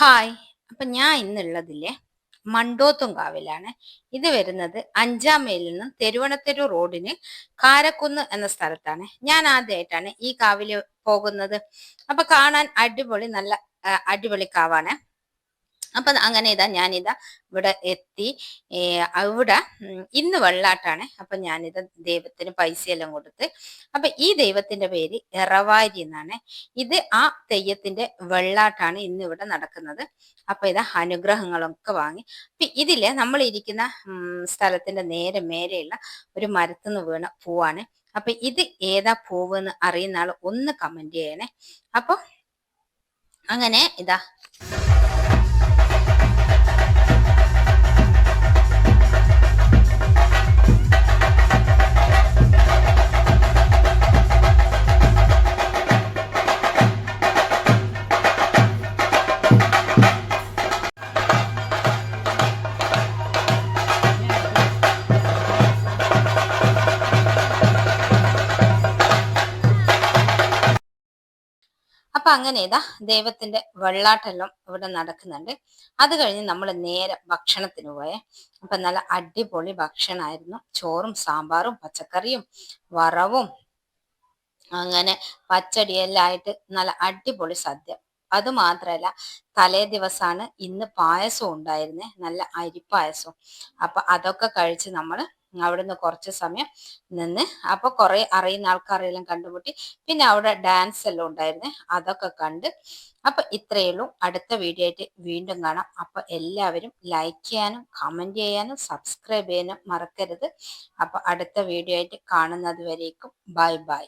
Hi. അപ്പൊ ഞാൻ ഇന്നുള്ളതില്ലേ മണ്ടോത്തുംകാവിലാണ്. ഇത് വരുന്നത് 5 മൈലിൽ നിന്ന് തെരുവണത്തെരു റോഡിന് കാരക്കുന്ന് എന്ന സ്ഥലത്താണ്. ഞാൻ ആദ്യമായിട്ടാണ് ഈ കാവില് പോകുന്നത്. അപ്പൊ കാണാൻ അടിപൊളി, നല്ല അടിപൊളി കാവാണ്. അപ്പൊ അങ്ങനെ ഞാനിതാ ഇവിടെ എത്തി. അവിടെ ഇന്ന് വെള്ളാട്ടാണ്. അപ്പൊ ഞാനിത് ദൈവത്തിന് പൈസയെല്ലാം കൊടുത്ത്. അപ്പൊ ഈ ദൈവത്തിന്റെ പേര് എറവാരി എന്നാണ്. ഇത് ആ തെയ്യത്തിന്റെ വെള്ളാട്ടാണ് ഇന്ന് ഇവിടെ നടക്കുന്നത്. അപ്പൊ അനുഗ്രഹങ്ങളൊക്കെ വാങ്ങി. അപ്പൊ ഇതില് നമ്മൾ ഇരിക്കുന്ന സ്ഥലത്തിന്റെ നേരെ മേലെയുള്ള ഒരു മരത്തുനിന്ന് വീണ പൂവാണ്. അപ്പൊ ഇത് ഏതാ പൂവെന്ന് അറിയുന്ന ആൾ ഒന്ന് കമന്റ് ചെയ്യണേ. അപ്പൊ അങ്ങനെ അപ്പൊ അങ്ങനെ ദൈവത്തിന്റെ വെള്ളാട്ടെല്ലാം ഇവിടെ നടക്കുന്നുണ്ട്. അത് കഴിഞ്ഞ് നമ്മൾ നേരെ ഭക്ഷണത്തിന് പോയേ. അപ്പൊ നല്ല അടിപൊളി ഭക്ഷണമായിരുന്നു. ചോറും സാമ്പാറും പച്ചക്കറിയും വറവും അങ്ങനെ പച്ചടിയെല്ലാം ആയിട്ട് നല്ല അടിപൊളി സദ്യ. അത് മാത്രല്ല, തലേ ദിവസമാണ് ഇന്ന് പായസം ഉണ്ടായിരുന്നേ, നല്ല അരിപ്പായസം. അപ്പൊ അതൊക്കെ കഴിച്ച് നമ്മൾ അവിടുന്ന് കുറച്ച് സമയം നിന്ന്. അപ്പൊ കുറെ അറിയുന്ന ആൾക്കാരെല്ലാം കണ്ടുമുട്ടി. പിന്നെ അവിടെ ഡാൻസ് എല്ലാം ഉണ്ടായിരുന്നേ, അതൊക്കെ കണ്ട്. അപ്പൊ ഇത്രയേ ഉള്ളൂ. അടുത്ത വീഡിയോ ആയിട്ട് വീണ്ടും കാണാം. അപ്പൊ എല്ലാവരും ലൈക്ക് ചെയ്യാനും കമന്റ് ചെയ്യാനും സബ്സ്ക്രൈബ് ചെയ്യാനും മറക്കരുത്. അപ്പൊ അടുത്ത വീഡിയോ ആയിട്ട് കാണുന്നത് വരേക്കും ബൈ ബൈ.